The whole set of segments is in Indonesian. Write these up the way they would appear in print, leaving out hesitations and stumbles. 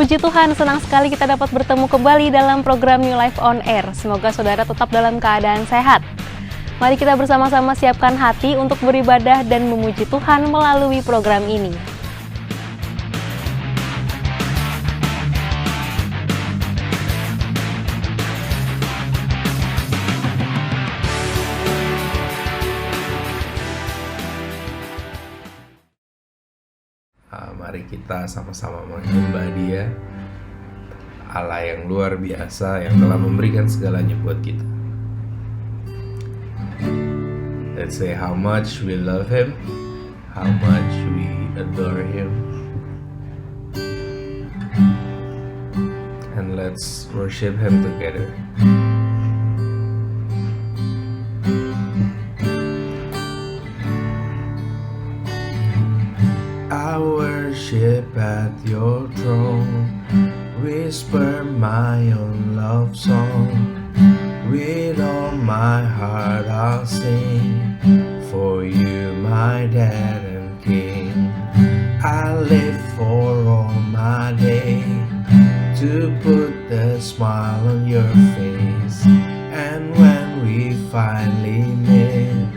Puji Tuhan, senang sekali kita dapat bertemu kembali dalam program New Life on Air. Semoga saudara tetap dalam keadaan sehat. Mari kita bersama-sama siapkan hati untuk beribadah dan memuji Tuhan melalui program ini. Mari kita sama-sama menyembah Dia, Allah yang luar biasa yang telah memberikan segalanya buat kita. Let's say how much we love Him, how much we adore Him, and let's worship Him together. I worship at your throne, whisper my own love song. With all my heart I'll sing, for you my dad and king. I live for all my day, to put the smile on your face. And when we finally meet,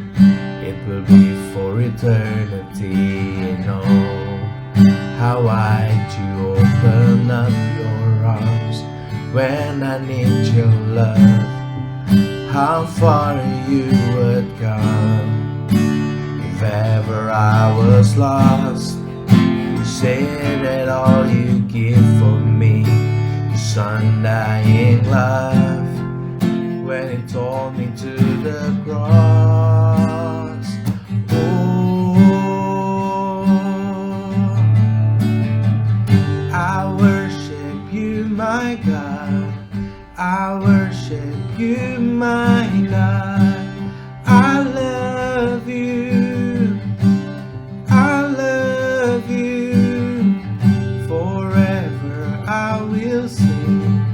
it will be for eternity. Know how I do open up your arms when I need your love. How far you would come if ever I was lost. You say that all you give for me is undying love. When it told me to the cross, oh, I worship you, my God. I worship you, my God. I love you. I love you. Forever I will sing.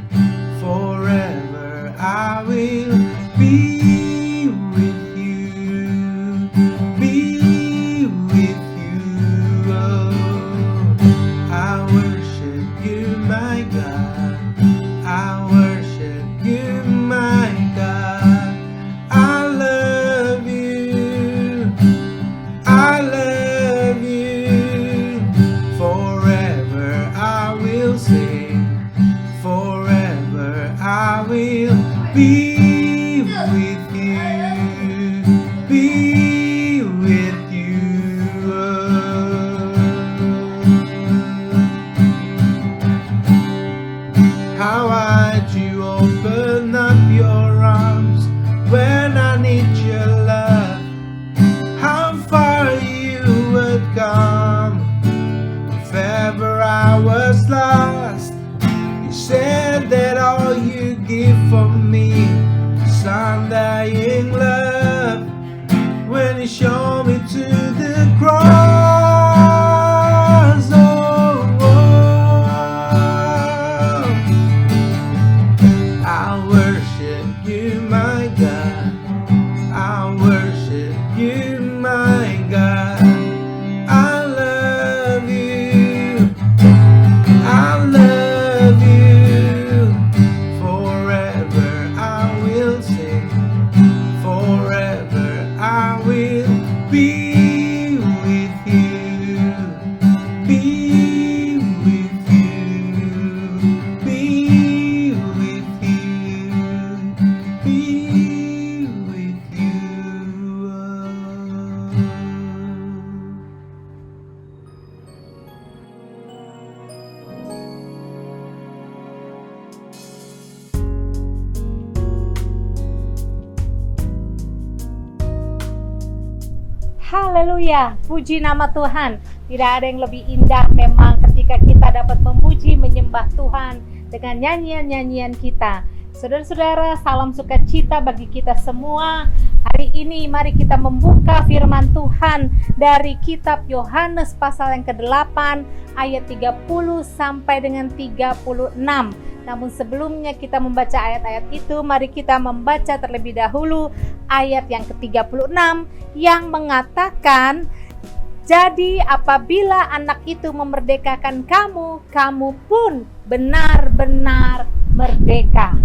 Forever I will be with you. Be with you. Oh, I worship you, my God. I worship you, my God. I love you. I love you. Forever I will sing. Forever I will be with you. Be with you. How I do open up your arms when I need your love. How far you would come if ever I was lost. You said that all you give for me is undying love. When you show me to the cross, oh, oh, I worship you, my God. I worship you, my God. I love you. I love you. Forever I will sing. Forever I will be with you. Be with you. Be with you. Be with you. Haleluya, puji nama Tuhan. Tidak ada yang lebih indah memang ketika kita dapat memuji, menyembah Tuhan dengan nyanyian-nyanyian kita. Saudara-saudara, salam sukacita bagi kita semua. Hari ini mari kita membuka firman Tuhan dari kitab Yohanes pasal yang ke-8 ayat 30 sampai dengan 36. Namun sebelumnya kita membaca ayat-ayat itu, mari kita membaca terlebih dahulu ayat yang ke-36 yang mengatakan, Jadi apabila anak itu memerdekakan kamu, kamu pun benar-benar merdeka.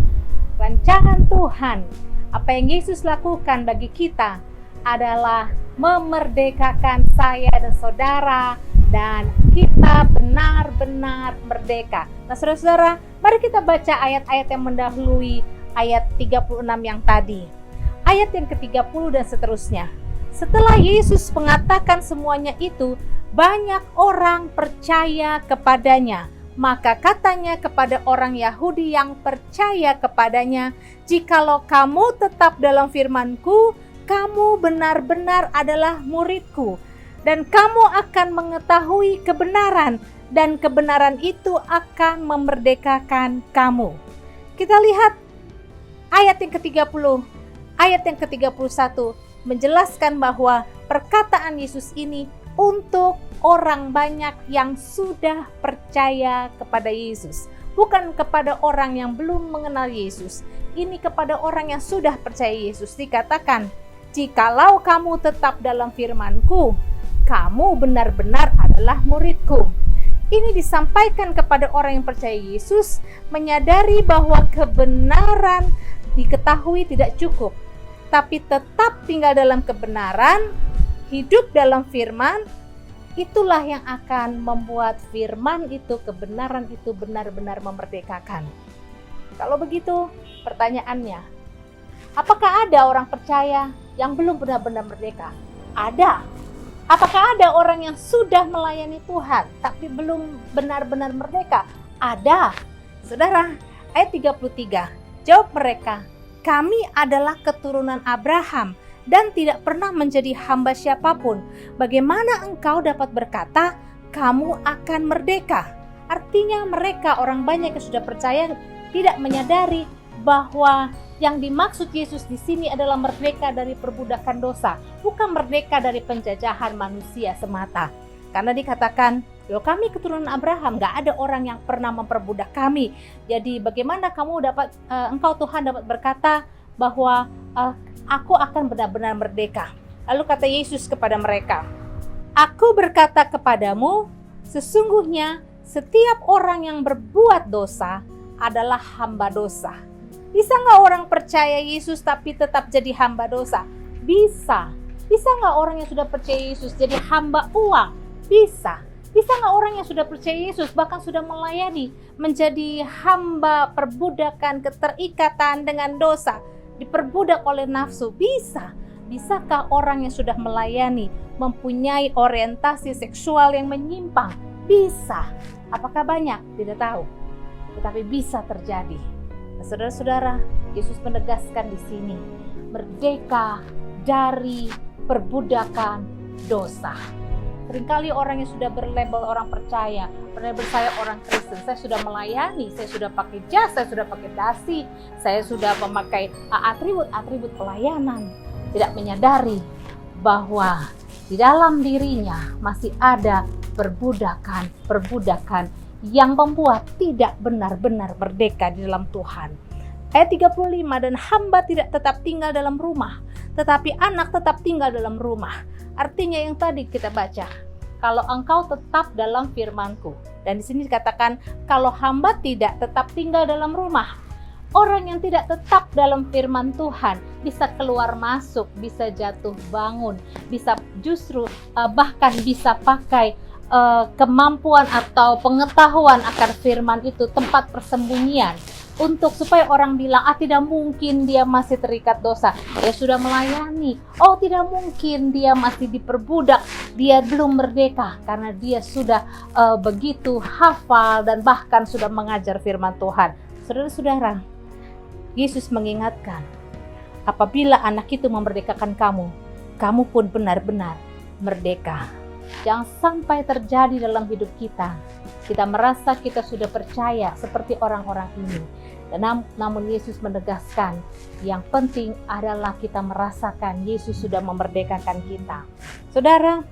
Rancangan Tuhan, apa yang Yesus lakukan bagi kita adalah memerdekakan saya dan saudara, dan kita benar-benar merdeka. Nah saudara-saudara, mari kita baca ayat-ayat yang mendahului ayat 36 yang tadi. Ayat yang ke-30 dan seterusnya. Setelah Yesus mengatakan semuanya itu, banyak orang percaya kepadanya. Maka katanya kepada orang Yahudi yang percaya kepadanya, "Jikalau kamu tetap dalam firman-Ku, kamu benar-benar adalah murid-Ku, dan kamu akan mengetahui kebenaran, dan kebenaran itu akan memerdekakan kamu." Kita lihat ayat yang ke-30, ayat yang ke-31 menjelaskan bahwa perkataan Yesus ini untuk orang banyak yang sudah percaya kepada Yesus, bukan kepada orang yang belum mengenal Yesus. Ini kepada orang yang sudah percaya Yesus. Dikatakan, "Jikalau kamu tetap dalam firman-Ku, kamu benar-benar adalah murid-Ku." Ini disampaikan kepada orang yang percaya Yesus, menyadari bahwa kebenaran diketahui tidak cukup, tapi tetap tinggal dalam kebenaran, hidup dalam firman. Itulah yang akan membuat firman itu, kebenaran itu benar-benar memerdekakan. Kalau begitu, pertanyaannya, apakah ada orang percaya yang belum benar-benar merdeka? Ada. Apakah ada orang yang sudah melayani Tuhan tapi belum benar-benar merdeka? Ada. Saudara, ayat 33, jawab mereka, "Kami adalah keturunan Abraham dan tidak pernah menjadi hamba siapapun. Bagaimana engkau dapat berkata, kamu akan merdeka?" Artinya mereka, orang banyak yang sudah percaya, tidak menyadari bahwa yang dimaksud Yesus di sini adalah merdeka dari perbudakan dosa, bukan merdeka dari penjajahan manusia semata. Karena dikatakan, "Loh, kami keturunan Abraham, gak ada orang yang pernah memperbudak kami. Jadi bagaimana kamu dapat, engkau Tuhan dapat berkata bahwa aku akan benar-benar merdeka?" Lalu kata Yesus kepada mereka, "Aku berkata kepadamu, sesungguhnya setiap orang yang berbuat dosa adalah hamba dosa." Bisa gak orang percaya Yesus tapi tetap jadi hamba dosa? Bisa. Bisa gak orang yang sudah percaya Yesus jadi hamba uang? Bisa. Bisa gak orang yang sudah percaya Yesus bahkan sudah melayani menjadi hamba perbudakan, keterikatan dengan dosa, diperbudak oleh nafsu? Bisa. Bisakah orang yang sudah melayani mempunyai orientasi seksual yang menyimpang? Bisa. Apakah banyak? Tidak tahu. Tetapi bisa terjadi. Nah, saudara-saudara, Yesus menegaskan di sini, merdeka dari perbudakan dosa. Seringkali orang yang sudah berlabel orang percaya, berlabel saya orang Kristen, saya sudah melayani, saya sudah pakai jas, saya sudah pakai dasi, saya sudah memakai atribut-atribut pelayanan, tidak menyadari bahwa di dalam dirinya masih ada perbudakan yang membuat tidak benar-benar merdeka di dalam Tuhan. Ayat 35, "Dan hamba tidak tetap tinggal dalam rumah, tetapi anak tetap tinggal dalam rumah." Artinya yang tadi kita baca, kalau engkau tetap dalam firman-Ku. Dan di sini dikatakan, kalau hamba tidak tetap tinggal dalam rumah. Orang yang tidak tetap dalam firman Tuhan bisa keluar masuk, bisa jatuh bangun, bisa justru bahkan bisa pakai kemampuan atau pengetahuan akan firman itu, tempat persembunyian, untuk supaya orang bilang, tidak mungkin dia masih terikat dosa, dia sudah melayani. Tidak mungkin dia masih diperbudak, dia belum merdeka, karena dia sudah begitu hafal dan bahkan sudah mengajar firman Tuhan. Saudara-saudara, Yesus mengingatkan, apabila anak itu memerdekakan kamu, kamu pun benar-benar merdeka. Jangan sampai terjadi dalam hidup kita merasa kita sudah percaya seperti orang-orang ini. Dan namun Yesus menegaskan, yang penting adalah kita merasakan Yesus sudah memerdekakan kita. Saudara,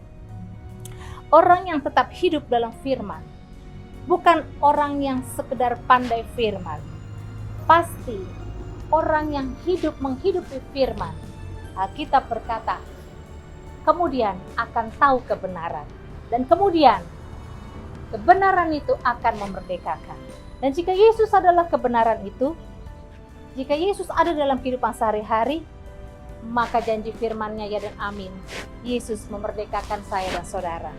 orang yang tetap hidup dalam firman, bukan orang yang sekedar pandai firman. Pasti orang yang menghidupi firman. Alkitab berkata, kemudian akan tahu kebenaran. Dan kemudian kebenaran itu akan memerdekakan. Dan jika Yesus adalah kebenaran itu, jika Yesus ada dalam kehidupan sehari-hari, maka janji firman-Nya ya dan amin. Yesus memerdekakan saya dan saudara.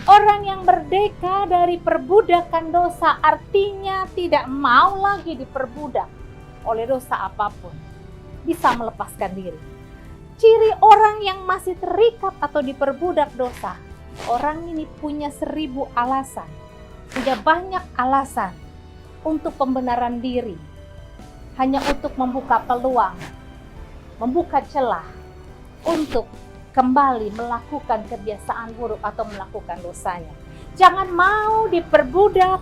Orang yang merdeka dari perbudakan dosa artinya tidak mau lagi diperbudak oleh dosa apapun. Bisa melepaskan diri. Ciri orang yang masih terikat atau diperbudak dosa, orang ini punya 1000 alasan, punya banyak alasan untuk pembenaran diri, hanya untuk membuka peluang, membuka celah untuk kembali melakukan kebiasaan buruk atau melakukan dosanya. Jangan mau diperbudak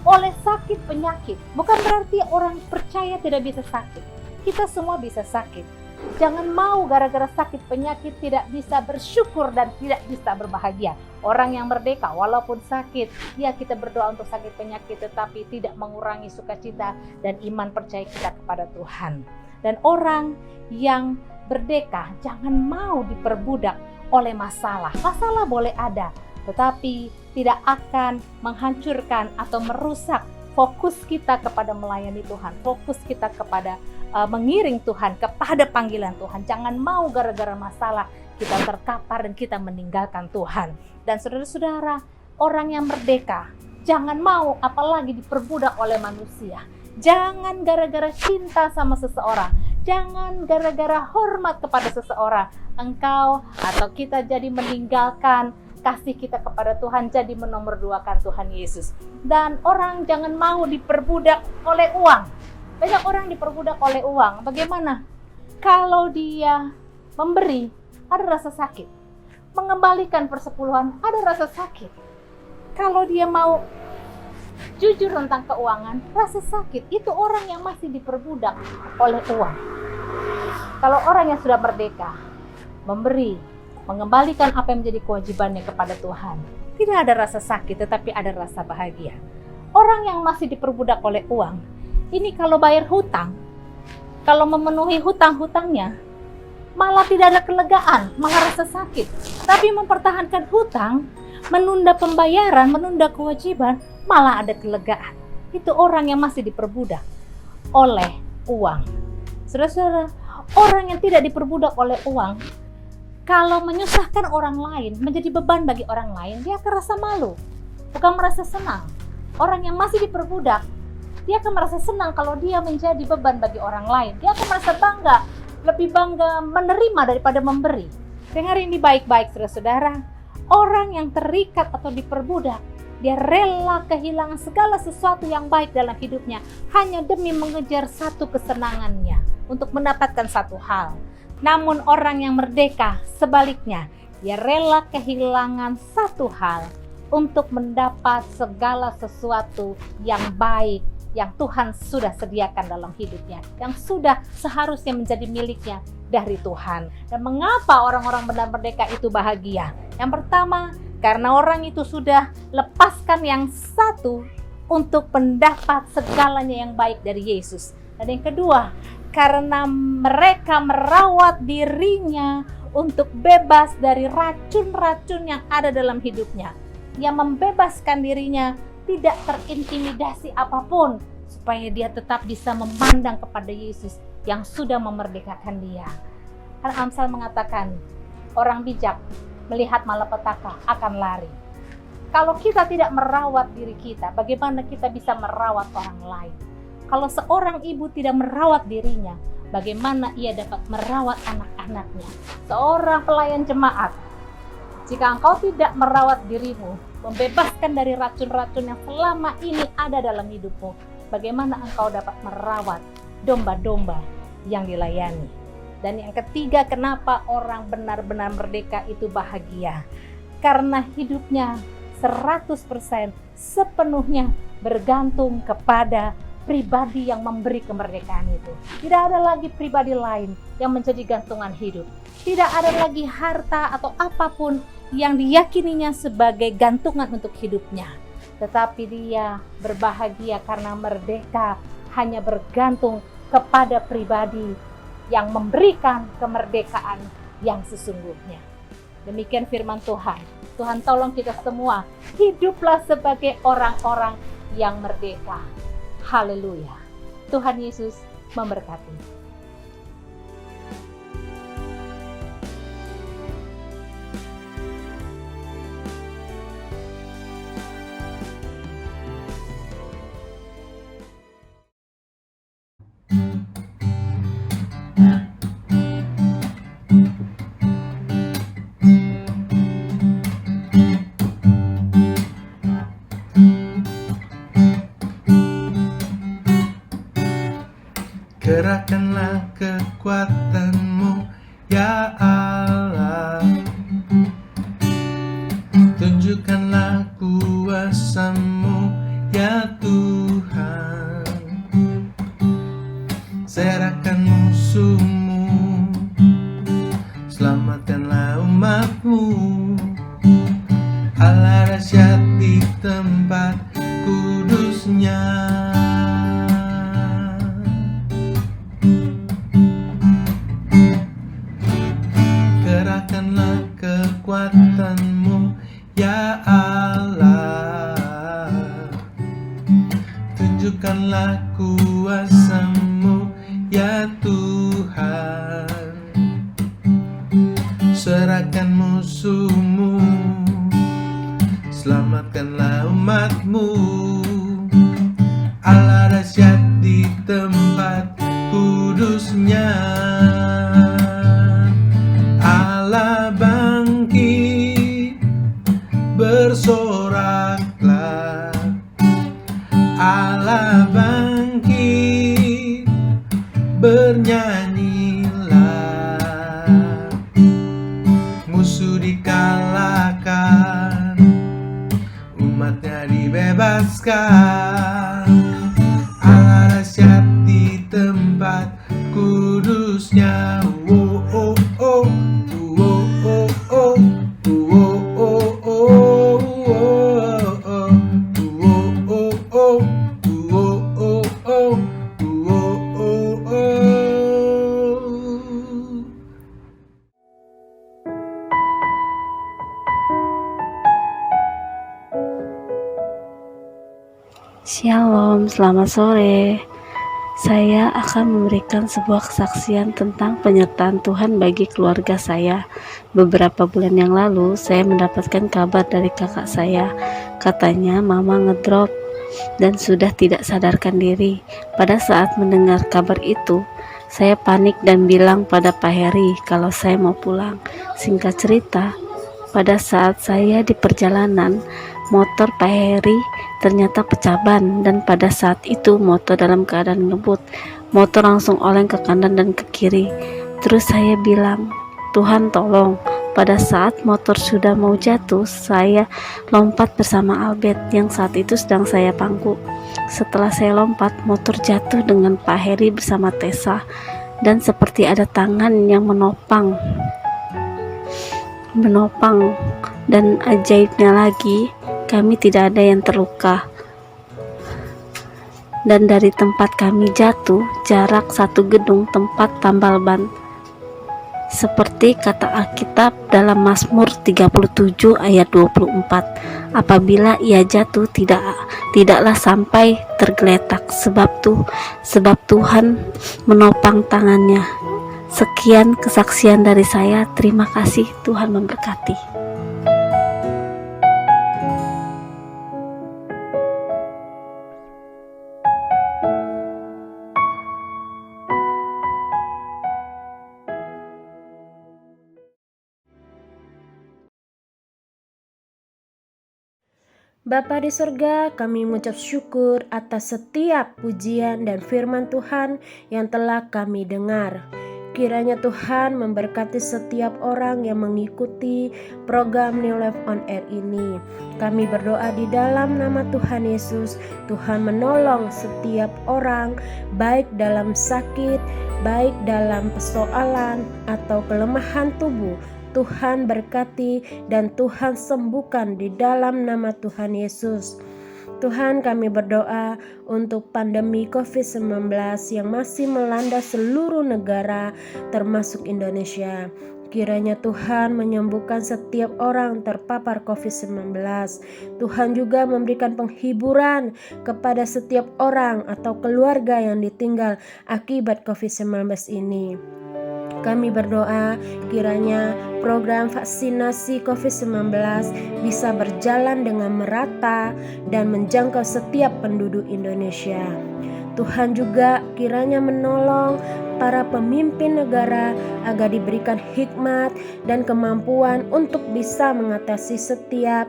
oleh sakit penyakit. Bukan berarti orang percaya tidak bisa sakit. Kita semua bisa sakit. Jangan mau gara-gara sakit penyakit tidak bisa bersyukur dan tidak bisa berbahagia. Orang yang merdeka walaupun sakit, ya kita berdoa untuk sakit penyakit tetapi tidak mengurangi sukacita dan iman percaya kita kepada Tuhan. Dan orang yang merdeka jangan mau diperbudak oleh masalah. Masalah boleh ada, tetapi tidak akan menghancurkan atau merusak fokus kita kepada melayani Tuhan, fokus kita kepada mengiring Tuhan, kepada panggilan Tuhan. Jangan mau gara-gara masalah kita terkapar dan kita meninggalkan Tuhan. Dan saudara-saudara, orang yang merdeka jangan mau apalagi diperbudak oleh manusia. Jangan gara-gara cinta sama seseorang, jangan gara-gara hormat kepada seseorang, engkau atau kita jadi meninggalkan kasih kita kepada Tuhan, jadi menomorduakan Tuhan Yesus. Dan orang jangan mau diperbudak oleh uang. Banyak orang diperbudak oleh uang. Bagaimana? Kalau dia memberi, ada rasa sakit. Mengembalikan persepuluhan, ada rasa sakit. Kalau dia mau jujur tentang keuangan, rasa sakit. Itu orang yang masih diperbudak oleh uang. Kalau orang yang sudah merdeka, memberi, mengembalikan apa yang menjadi kewajibannya kepada Tuhan, tidak ada rasa sakit, tetapi ada rasa bahagia. Orang yang masih diperbudak oleh uang, ini kalau bayar hutang, kalau memenuhi hutang-hutangnya, malah tidak ada kelegaan, malah rasa sakit. Tapi mempertahankan hutang, menunda pembayaran, menunda kewajiban, malah ada kelegaan. Itu orang yang masih diperbudak oleh uang. Saudara-saudara, orang yang tidak diperbudak oleh uang, kalau menyusahkan orang lain, menjadi beban bagi orang lain, dia akan merasa malu, bukan merasa senang. Orang yang masih diperbudak, dia akan merasa senang kalau dia menjadi beban bagi orang lain. Dia akan merasa bangga, lebih bangga menerima daripada memberi. Dengar ini baik-baik, saudara-saudara. Orang yang terikat atau diperbudak, dia rela kehilangan segala sesuatu yang baik dalam hidupnya hanya demi mengejar satu kesenangannya, untuk mendapatkan satu hal. Namun orang yang merdeka, sebaliknya, dia rela kehilangan satu hal untuk mendapat segala sesuatu yang baik yang Tuhan sudah sediakan dalam hidupnya, yang sudah seharusnya menjadi miliknya dari Tuhan. Dan mengapa orang-orang benar merdeka itu bahagia? Yang pertama, karena orang itu sudah lepaskan yang satu untuk mendapat segalanya yang baik dari Yesus. Dan yang kedua, karena mereka merawat dirinya untuk bebas dari racun-racun yang ada dalam hidupnya, yang membebaskan dirinya tidak terintimidasi apapun, supaya dia tetap bisa memandang kepada Yesus yang sudah memerdekakan dia. Karena Amsal mengatakan, orang bijak melihat malapetaka akan lari. Kalau kita tidak merawat diri kita, bagaimana kita bisa merawat orang lain? Kalau seorang ibu tidak merawat dirinya, bagaimana ia dapat merawat anak-anaknya? Seorang pelayan jemaat, jika engkau tidak merawat dirimu, membebaskan dari racun-racun yang selama ini ada dalam hidupmu, bagaimana engkau dapat merawat domba-domba yang dilayani? Dan yang ketiga, kenapa orang benar-benar merdeka itu bahagia? Karena hidupnya 100% sepenuhnya bergantung kepada pribadi yang memberi kemerdekaan itu. Tidak ada lagi pribadi lain yang menjadi gantungan hidup. Tidak ada lagi harta atau apapun yang diyakininya sebagai gantungan untuk hidupnya. Tetapi dia berbahagia karena merdeka hanya bergantung kepada pribadi yang memberikan kemerdekaan yang sesungguhnya. Demikian firman Tuhan. Tuhan tolong kita semua, hiduplah sebagai orang-orang yang merdeka. Haleluya. Tuhan Yesus memberkati. Gerakkanlah kekuatanmu, ya Allah. Tunjukkanlah kuasamu, ya Tuhan. Serahkan musuhmu, selamatkanlah umatmu. Allah dahsyat di tempat kudusnya. Gerakkanlah kekuatanmu, ya Allah. Tunjukkanlah kuasamu, ya Tuhan. Serahkan musuhmu, selamatkanlah umatmu. Allah dahsyat di tempat kudusnya. Allah bangkit, bersoraklah. Allah bangkit, bernyanyilah. Musuh dikalahkan, umatnya dibebaskan. Allah dahsyat di tempat kudusnya. Oh, oh, oh. Shalom, selamat sore. Saya akan memberikan sebuah kesaksian tentang penyertaan Tuhan bagi keluarga saya. Beberapa bulan yang lalu, saya mendapatkan kabar dari kakak saya. Katanya mama ngedrop dan sudah tidak sadarkan diri. Pada saat mendengar kabar itu, saya panik dan bilang pada Pak Heri kalau saya mau pulang. Singkat cerita, pada saat saya di perjalanan, motor Pak Heri ternyata pecah ban, dan pada saat itu motor dalam keadaan ngebut. Motor langsung oleng ke kanan dan ke kiri. Terus saya bilang, Tuhan tolong. Pada saat motor sudah mau jatuh, saya lompat bersama Albert yang saat itu sedang saya pangku. Setelah saya lompat, motor jatuh dengan Pak Heri bersama Tessa, dan seperti ada tangan yang menopang, dan ajaibnya lagi, kami tidak ada yang terluka. Dan dari tempat kami jatuh, jarak satu gedung tempat tambal ban. Seperti kata Alkitab dalam Mazmur 37 ayat 24, apabila ia jatuh tidaklah sampai tergeletak, sebab Tuhan menopang tangannya. Sekian kesaksian dari saya. Terima kasih, Tuhan memberkati. Bapa di surga, kami mengucap syukur atas setiap pujian dan firman Tuhan yang telah kami dengar. Kiranya Tuhan memberkati setiap orang yang mengikuti program New Life on Air ini. Kami berdoa di dalam nama Tuhan Yesus, Tuhan menolong setiap orang, baik dalam sakit, baik dalam persoalan atau kelemahan tubuh. Tuhan berkati dan Tuhan sembuhkan di dalam nama Tuhan Yesus. Tuhan, kami berdoa untuk pandemi COVID-19 yang masih melanda seluruh negara termasuk Indonesia. Kiranya Tuhan menyembuhkan setiap orang terpapar COVID-19. Tuhan juga memberikan penghiburan kepada setiap orang atau keluarga yang ditinggal akibat COVID-19 ini. Kami berdoa kiranya program vaksinasi COVID-19 bisa berjalan dengan merata dan menjangkau setiap penduduk Indonesia. Tuhan juga kiranya menolong para pemimpin negara agar diberikan hikmat dan kemampuan untuk bisa mengatasi setiap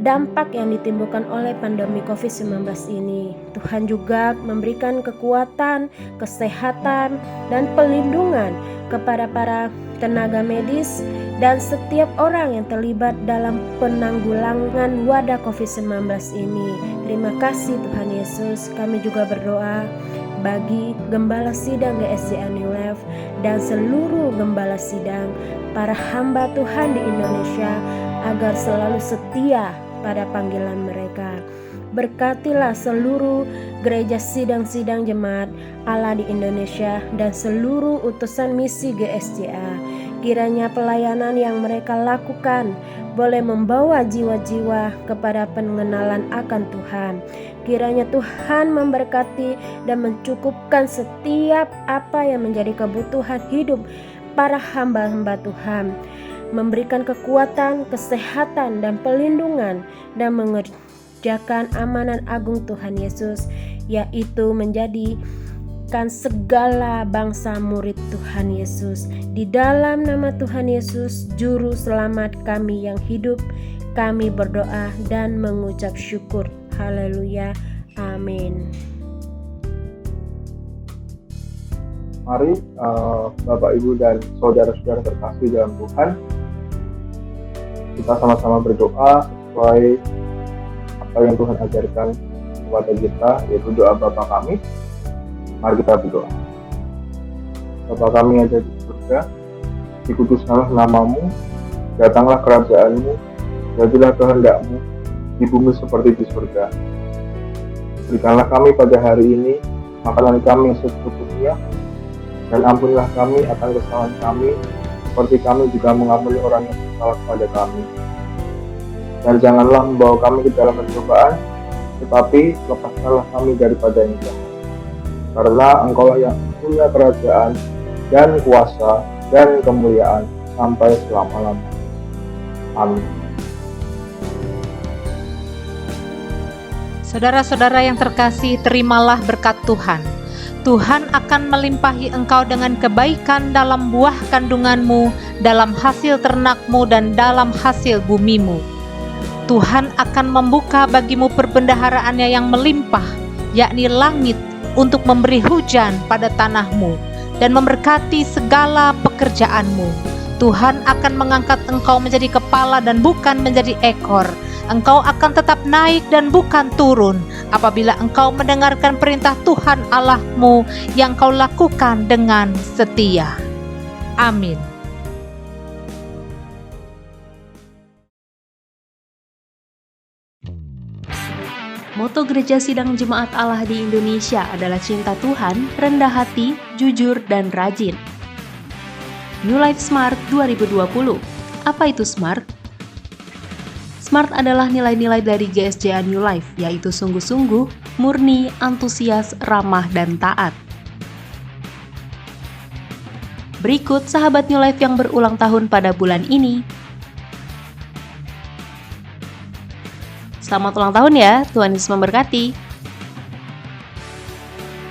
dampak yang ditimbulkan oleh pandemi COVID-19 ini. Tuhan juga memberikan kekuatan, kesehatan, dan perlindungan kepada para tenaga medis dan setiap orang yang terlibat dalam penanggulangan wadah COVID-19 ini. Terima kasih Tuhan Yesus. Kami juga berdoa bagi Gembala Sidang GSJA New Life dan seluruh Gembala Sidang, para hamba Tuhan di Indonesia, agar selalu setia pada panggilan mereka. Berkatilah seluruh gereja sidang-sidang jemaat Allah di Indonesia dan seluruh utusan misi GSJA. Kiranya pelayanan yang mereka lakukan boleh membawa jiwa-jiwa kepada pengenalan akan Tuhan. Kiranya Tuhan memberkati dan mencukupkan setiap apa yang menjadi kebutuhan hidup para hamba-hamba Tuhan, memberikan kekuatan, kesehatan, dan perlindungan, dan mengerjakan amanat agung Tuhan Yesus, yaitu menjadikan segala bangsa murid Tuhan Yesus. Di dalam nama Tuhan Yesus, Juru Selamat kami yang hidup, kami berdoa dan mengucap syukur. Haleluya. Amin. Mari Bapak, Ibu, dan saudara-saudara terkasih dalam Tuhan, kita sama-sama berdoa sesuai apa yang Tuhan ajarkan kepada kita, yaitu doa Bapa kami. Mari kita berdoa. Bapa kami yang ada di surga, dikuduskanlah namamu, datanglah kerajaanmu, jadilah kehendak-mu di bumi seperti di surga. Berikanlah kami pada hari ini makanan kami yang secukupnya, dan ampunilah kami akan kesalahan kami, seperti kami juga mengampuni orang yang bersalah kepada kami. Dan janganlah membawa kami ke dalam pencobaan, tetapi lepaskanlah kami daripada yang jahat. Karena Engkau yang punya kerajaan dan kuasa dan kemuliaan sampai selama-lamanya. Amin. Saudara-saudara yang terkasih, terimalah berkat Tuhan. Tuhan akan melimpahi engkau dengan kebaikan dalam buah kandunganmu, dalam hasil ternakmu, dan dalam hasil bumimu. Tuhan akan membuka bagimu perbendaharaannya yang melimpah, yakni langit, untuk memberi hujan pada tanahmu, dan memberkati segala pekerjaanmu. Tuhan akan mengangkat engkau menjadi kepala dan bukan menjadi ekor. Engkau akan tetap naik dan bukan turun apabila engkau mendengarkan perintah Tuhan Allahmu yang kau lakukan dengan setia. Amin. Moto Gereja Sidang Jemaat Allah di Indonesia adalah cinta Tuhan, rendah hati, jujur, dan rajin. New Life Smart 2020. Apa itu Smart? Smart adalah nilai-nilai dari GSJA New Life, yaitu sungguh-sungguh, murni, antusias, ramah, dan taat. Berikut sahabat New Life yang berulang tahun pada bulan ini. Selamat ulang tahun ya, Tuhan Yesus memberkati.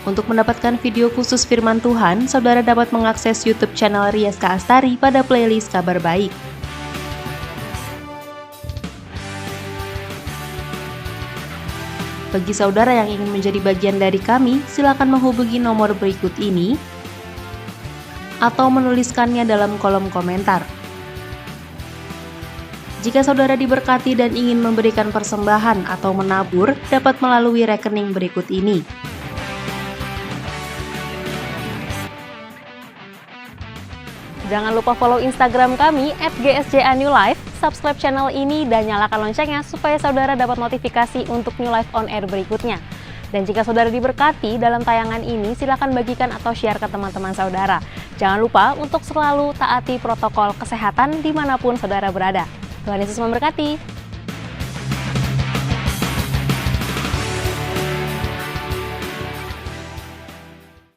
Untuk mendapatkan video khusus firman Tuhan, saudara dapat mengakses YouTube channel Rias Astari pada playlist Kabar Baik. Bagi saudara yang ingin menjadi bagian dari kami, silakan menghubungi nomor berikut ini atau menuliskannya dalam kolom komentar. Jika saudara diberkati dan ingin memberikan persembahan atau menabur, dapat melalui rekening berikut ini. Jangan lupa follow Instagram kami @gsjanewlife, subscribe channel ini dan nyalakan loncengnya supaya saudara dapat notifikasi untuk New Life on Air berikutnya. Dan jika saudara diberkati dalam tayangan ini, silakan bagikan atau share ke teman-teman saudara. Jangan lupa untuk selalu taati protokol kesehatan dimanapun saudara berada. Tuhan Yesus memberkati.